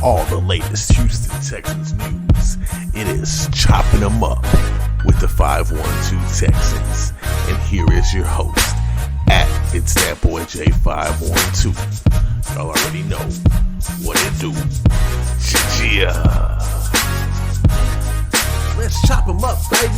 all the latest Houston Texans news. It is Chopping 'em Up with the 512 Texans. And here is your host, it's that boy J512. Y'all already know what it do. Yeah. Let's chop 'em up, baby.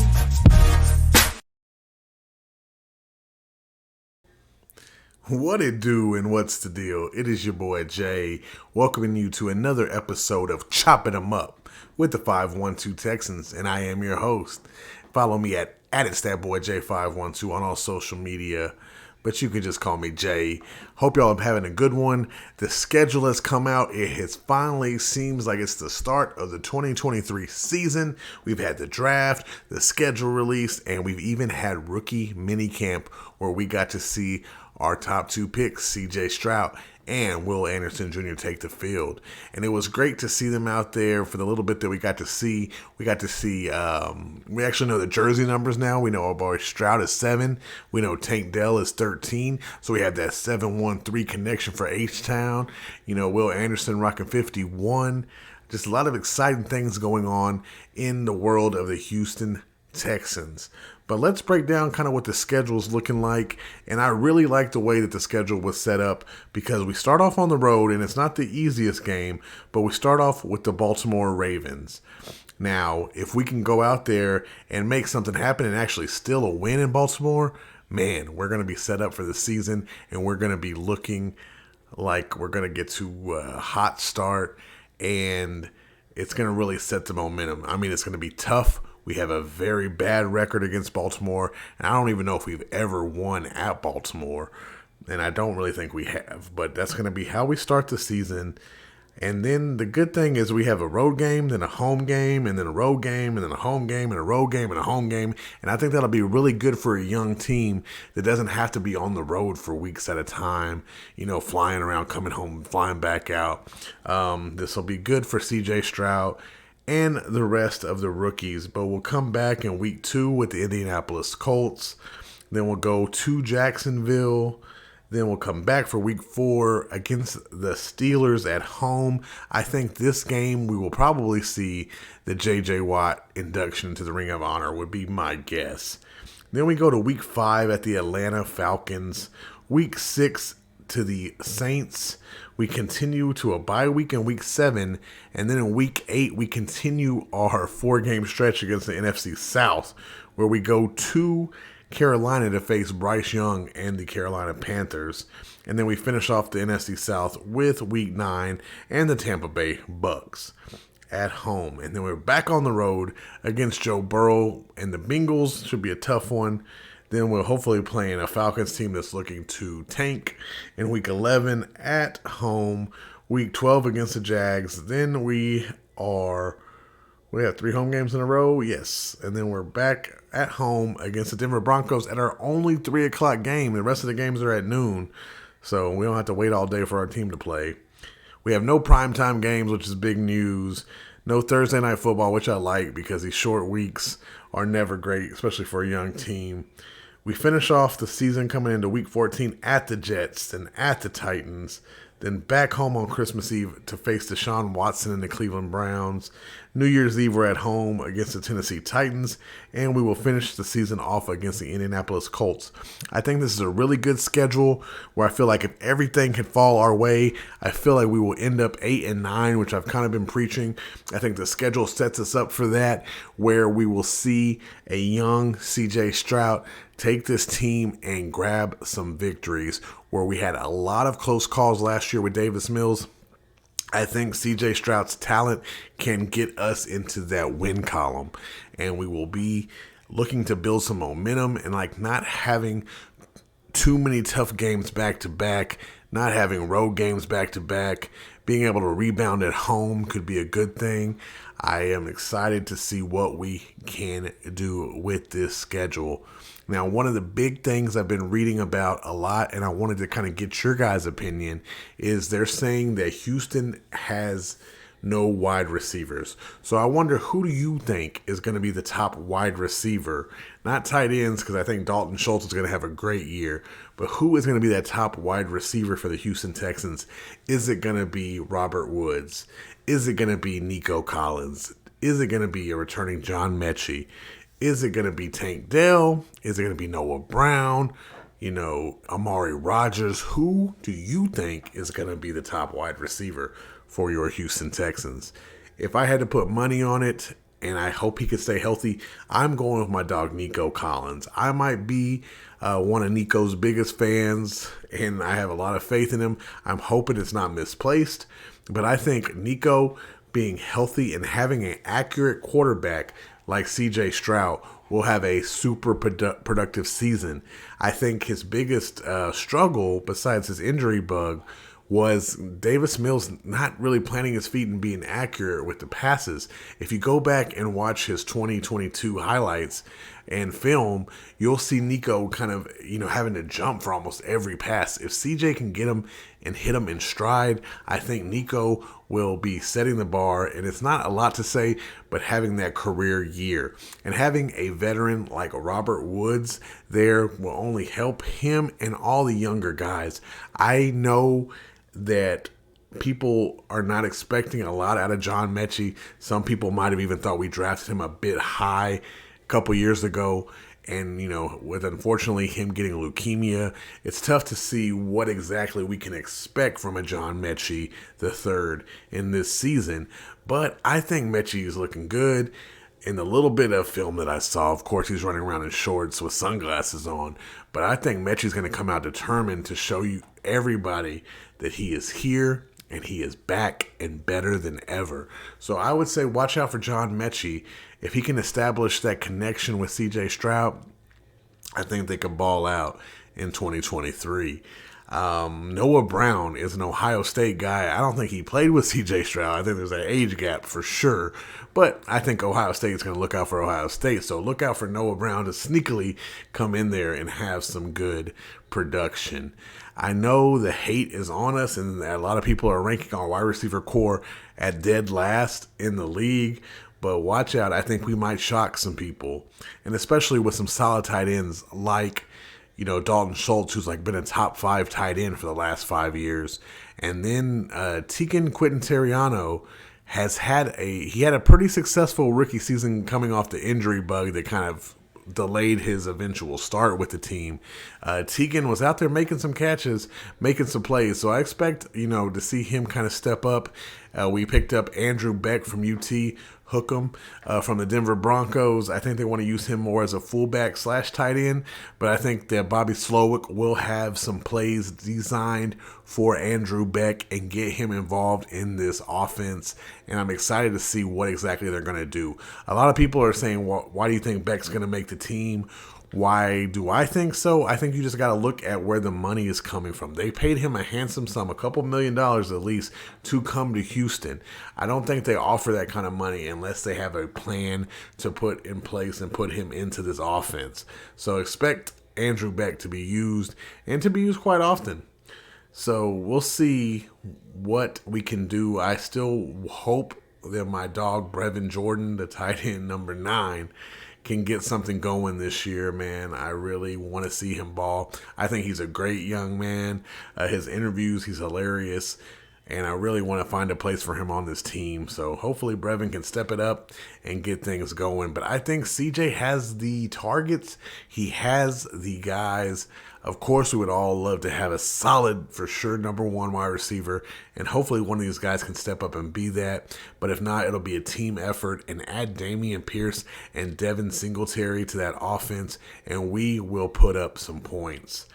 What it do and what's the deal? It is your boy Jay, welcoming you to another episode of Chopping 'em Up with the 512 Texans, and I am your host. Follow me at it's that boy J512 on all social media, but you can just call me Jay. Hope y'all are having a good one. The schedule has come out. It has finally seems like it's the start of the 2023 season. We've had the draft, the schedule released, and we've even had rookie minicamp where we got to see our top two picks, CJ Stroud and Will Anderson Jr. take the field. And it was great to see them out there for the little bit that we got to see. We actually know the jersey numbers now. We know our boy Stroud is 7. We know Tank Dell is 13. So we have that 7-1-3 connection for H-Town. You know, Will Anderson rocking 51. Just a lot of exciting things going on in the world of the Houston Texans. But let's break down kind of what the schedule is looking like. And I really like the way that the schedule was set up because we start off on the road, and it's not the easiest game, but we start off with the Baltimore Ravens. Now, if we can go out there and make something happen and actually steal a win in Baltimore, man, we're going to be set up for the season, and we're going to be looking like we're going to get to a hot start, and it's going to really set the momentum. I mean, it's going to be tough. We have a very bad record against Baltimore, and I don't even know if we've ever won at Baltimore, and I don't really think we have, but that's going to be how we start the season. And then the good thing is we have a road game, then a home game, and then a road game, and then a home game, and a road game, and a home game, and I think that'll be really good for a young team that doesn't have to be on the road for weeks at a time, you know, flying around, coming home, flying back out. This will be good for CJ Stroud and the rest of the rookies. But we'll come back in week 2 with the Indianapolis Colts. Then we'll go to Jacksonville. Then we'll come back for week 4 against the Steelers at home. I think this game we will probably see the J.J. Watt induction into the Ring of Honor would be my guess. Then we go to week 5 at the Atlanta Falcons. Week 6 to the Saints. We continue to a bye week in week 7, and then in week 8 we continue our 4-game stretch against the NFC South, where we go to Carolina to face Bryce Young and the Carolina Panthers, and then we finish off the NFC South with week 9 and the Tampa Bay Bucks at home, and then we're back on the road against Joe Burrow and the Bengals. Should be a tough one. Then we're hopefully playing a Falcons team that's looking to tank in week 11 at home, week 12 against the Jags. Then we have 3 home games in a row. Yes. And then we're back at home against the Denver Broncos at our only 3 o'clock game. The rest of the games are at noon, so we don't have to wait all day for our team to play. We have no primetime games, which is big news. No Thursday night football, which I like because these short weeks are never great, especially for a young team. We finish off the season coming into week 14 at the Jets and at the Titans, then back home on Christmas Eve to face Deshaun Watson and the Cleveland Browns. New Year's Eve, we're at home against the Tennessee Titans, and we will finish the season off against the Indianapolis Colts. I think this is a really good schedule where I feel like if everything can fall our way, I feel like we will end up 8-9, which I've kind of been preaching. I think the schedule sets us up for that, where we will see a young CJ Stroud take this team and grab some victories, where we had a lot of close calls last year with Davis Mills. I think CJ Stroud's talent can get us into that win column, and we will be looking to build some momentum and not having too many tough games back to back, not having road games back to back. Being able to rebound at home could be a good thing. I am excited to see what we can do with this schedule. Now, one of the big things I've been reading about a lot, and I wanted to kind of get your guys' opinion, is they're saying that Houston has no wide receivers. So I wonder, who do you think is going to be the top wide receiver? Not tight ends, because I think Dalton Schultz is going to have a great year, but who is going to be that top wide receiver for the Houston Texans? Is it going to be Robert Woods? Is it going to be Nico Collins? Is it going to be a returning John Mechie? Is it going to be Tank Dell? Is it going to be Noah Brown? Amari Rodgers? Who do you think is going to be the top wide receiver for your Houston Texans? If I had to put money on it, and I hope he could stay healthy, I'm going with my dog Nico Collins. I might be one of Nico's biggest fans, and I have a lot of faith in him. I'm hoping it's not misplaced, but I think Nico being healthy and having an accurate quarterback like CJ Stroud will have a super productive season. I think his biggest struggle, besides his injury bug, was Davis Mills not really planting his feet and being accurate with the passes. If you go back and watch his 2022 highlights and film, you'll see Nico kind of, having to jump for almost every pass. If CJ can get him and hit him in stride, I think Nico will be setting the bar, and it's not a lot to say, but having that career year. And having a veteran like Robert Woods there will only help him and all the younger guys. I know that people are not expecting a lot out of John Mechie. Some people might have even thought we drafted him a bit high a couple years ago. And, with unfortunately him getting leukemia, it's tough to see what exactly we can expect from a John Mechie III in this season. But I think Mechie is looking good. In the little bit of film that I saw, of course, he's running around in shorts with sunglasses on. But I think Mechie's going to come out determined to show you everybody that he is here and he is back and better than ever. So I would say watch out for John Mechie. If he can establish that connection with CJ Stroud, I think they could ball out in 2023. Noah Brown is an Ohio State guy. I don't think he played with CJ Stroud. I think there's an age gap for sure. But I think Ohio State is going to look out for Ohio State. So look out for Noah Brown to sneakily come in there and have some good production. I know the hate is on us, and a lot of people are ranking our wide receiver core at dead last in the league. But watch out. I think we might shock some people, and especially with some solid tight ends like Dalton Schultz, who's been a top 5 tight end for the last 5 years. And then Quentin Terriano had a pretty successful rookie season coming off the injury bug that kind of delayed his eventual start with the team. Teagan was out there making some catches, making some plays. So I expect, to see him kind of step up. We picked up Andrew Beck from UT Hookem from the Denver Broncos. I think they want to use him more as a fullback / tight end, but I think that Bobby Slowick will have some plays designed for Andrew Beck and get him involved in this offense, and I'm excited to see what exactly they're going to do. A lot of people are saying, well, why do you think Beck's going to make the team? Why do I think so? I think you just got to look at where the money is coming from. They paid him a handsome sum, a couple $1 million at least, to come to Houston. I don't think they offer that kind of money unless they have a plan to put in place and put him into this offense. So expect Andrew Beck to be used, and to be used quite often. So we'll see what we can do. I still hope that my dog Brevin Jordan, the tight end number 9, can get something going this year, man. I really want to see him ball. I think he's a great young man. His interviews, he's hilarious. And I really want to find a place for him on this team. So hopefully Brevin can step it up and get things going. But I think CJ has the targets. He has the guys. Of course, we would all love to have a solid, for sure, number 1 wide receiver. And hopefully one of these guys can step up and be that. But if not, it'll be a team effort. And add Dameon Pierce and Devin Singletary to that offense, and we will put up some points.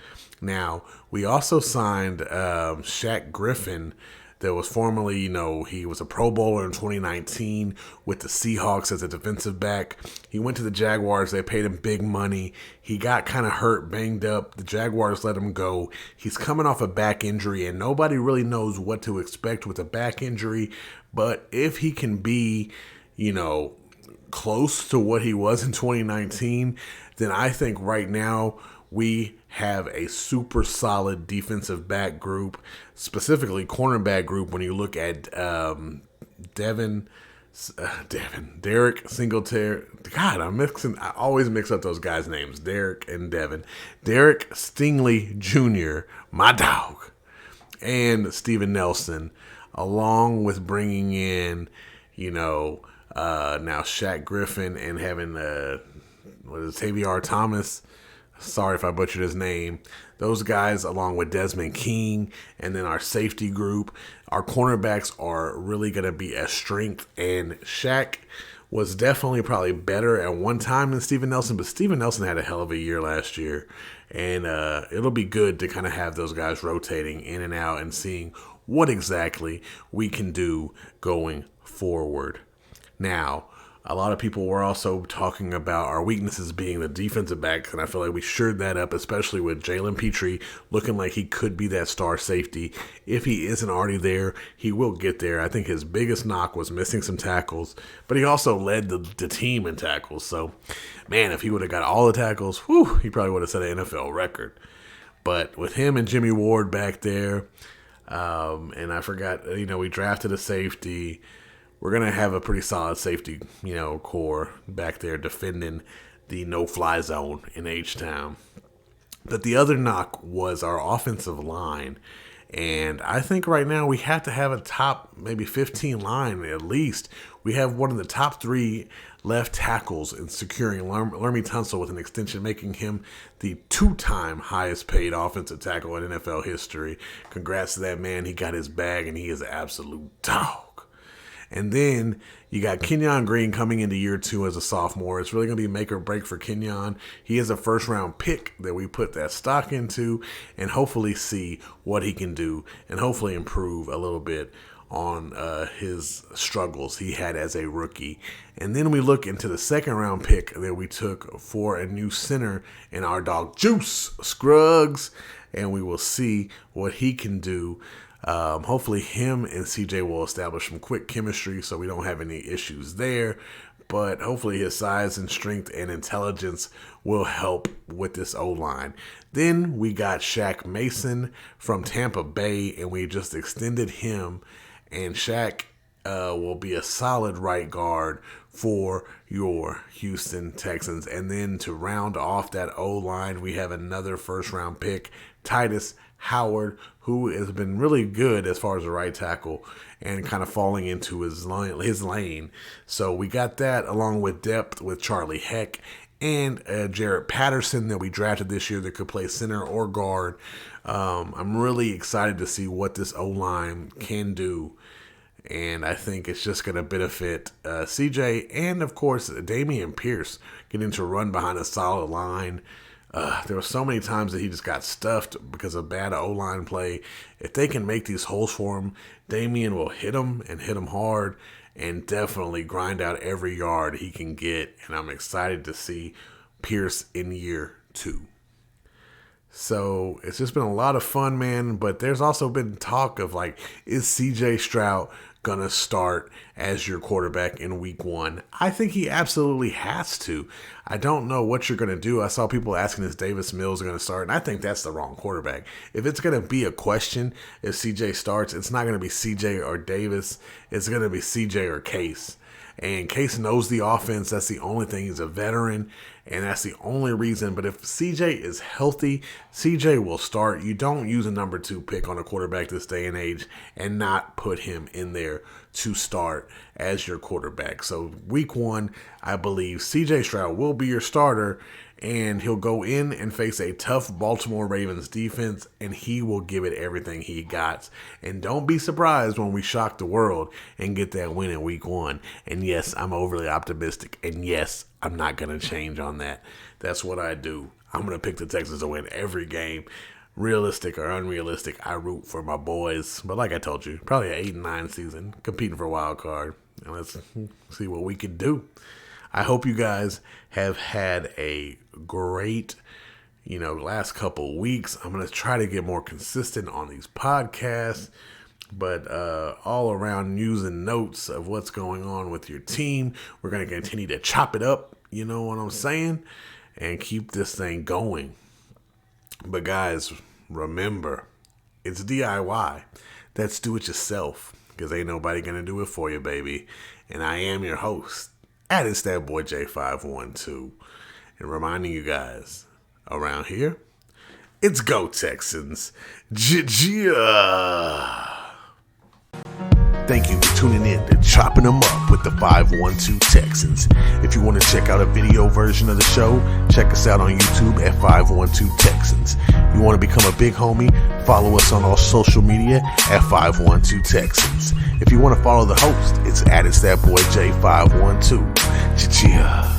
Now, we also signed Shaq Griffin, that was formerly, he was a Pro Bowler in 2019 with the Seahawks as a defensive back. He went to the Jaguars. They paid him big money. He got kind of hurt, banged up. The Jaguars let him go. He's coming off a back injury, and nobody really knows what to expect with a back injury. But if he can be, close to what he was in 2019, then I think right now we have a super solid defensive back group, specifically cornerback group. When you look at Derek Singletary. God, I always mix up those guys' names, Derek and Devin. Derek Stingley Jr., my dog, and Steven Nelson, along with bringing in, now Shaq Griffin and having, WR Thomas. Sorry if I butchered his name. Those guys, along with Desmond King, and then our safety group, our cornerbacks are really going to be a strength. And Shaq was definitely probably better at one time than Steven Nelson, but Steven Nelson had a hell of a year last year. And it'll be good to kind of have those guys rotating in and out and seeing what exactly we can do going forward. Now, a lot of people were also talking about our weaknesses being the defensive backs, and I feel like we shored that up, especially with Jalen Petrie looking like he could be that star safety. If he isn't already there, he will get there. I think his biggest knock was missing some tackles, but he also led the team in tackles. So, man, if he would have got all the tackles, he probably would have set an NFL record. But with him and Jimmy Ward back there, and I forgot, we drafted a safety. We're going to have a pretty solid safety, core back there defending the no-fly zone in H-Town. But the other knock was our offensive line. And I think right now we have to have a top maybe 15 line at least. We have one of the top 3 left tackles in securing Lermy Tunsil with an extension, making him the 2-time highest paid offensive tackle in NFL history. Congrats to that man. He got his bag and he is an absolute dog. And then you got Kenyon Green coming into year 2 as a sophomore. It's really going to be make or break for Kenyon. He is a first-round pick that we put that stock into and hopefully see what he can do and hopefully improve a little bit on his struggles he had as a rookie. And then we look into the second-round pick that we took for a new center in our dog Juice Scruggs, and we will see what he can do. Hopefully him and CJ will establish some quick chemistry so we don't have any issues there. But hopefully his size and strength and intelligence will help with this O-line. Then we got Shaq Mason from Tampa Bay, and we just extended him. And Shaq will be a solid right guard for your Houston Texans. And then to round off that O-line, we have another first-round pick, Titus Howard, who has been really good as far as the right tackle and kind of falling into his lane. So we got that along with depth with Charlie Heck and Jarrett Patterson that we drafted this year that could play center or guard. I'm really excited to see what this O-line can do. And I think it's just going to benefit CJ and, of course, Dameon Pierce getting to run behind a solid line. There were so many times that he just got stuffed because of bad O-line play. If they can make these holes for him, Dameon will hit him and hit him hard and definitely grind out every yard he can get. And I'm excited to see Pierce in year 2. So it's just been a lot of fun, man. But there's also been talk of is CJ Stroud going to start as your quarterback in week 1? I think he absolutely has to. I don't know what you're going to do. I saw people asking if Davis Mills is going to start, and I think that's the wrong quarterback. If it's going to be a question if CJ starts, it's not going to be CJ or Davis. It's going to be CJ or Case. And Case knows the offense. That's the only thing. He's a veteran, and that's the only reason. But if CJ is healthy, CJ will start. You don't use a number 2 pick on a quarterback this day and age and not put him in there to start as your quarterback. So week 1, I believe CJ Stroud will be your starter, and he'll go in and face a tough Baltimore Ravens defense, and he will give it everything he got. And don't be surprised when we shock the world and get that win in week 1. And yes, I'm overly optimistic, and yes, I'm not going to change on that. That's what I do. I'm going to pick the Texans to win every game. Realistic or unrealistic, I root for my boys. But like I told you, probably an 8-9 season, competing for a wild card. And let's see what we can do. I hope you guys have had a great, last couple weeks. I'm going to try to get more consistent on these podcasts, but all around news and notes of what's going on with your team. We're going to continue to chop it up, you know what I'm saying, and keep this thing going. But guys, remember, it's DIY. That's do it yourself. because ain't nobody going to do it for you, baby. And I am your host, and it's that boy J512. And reminding you guys, around here, it's Go Texans. Thank you for tuning in to Chopping Them Up with the 512 Texans. If you want to check out a video version of the show, check us out on YouTube at 512 Texans. You want to become a big homie? Follow us on all social media at 512 Texans. If you want to follow the host, it's at It's That Boy J512.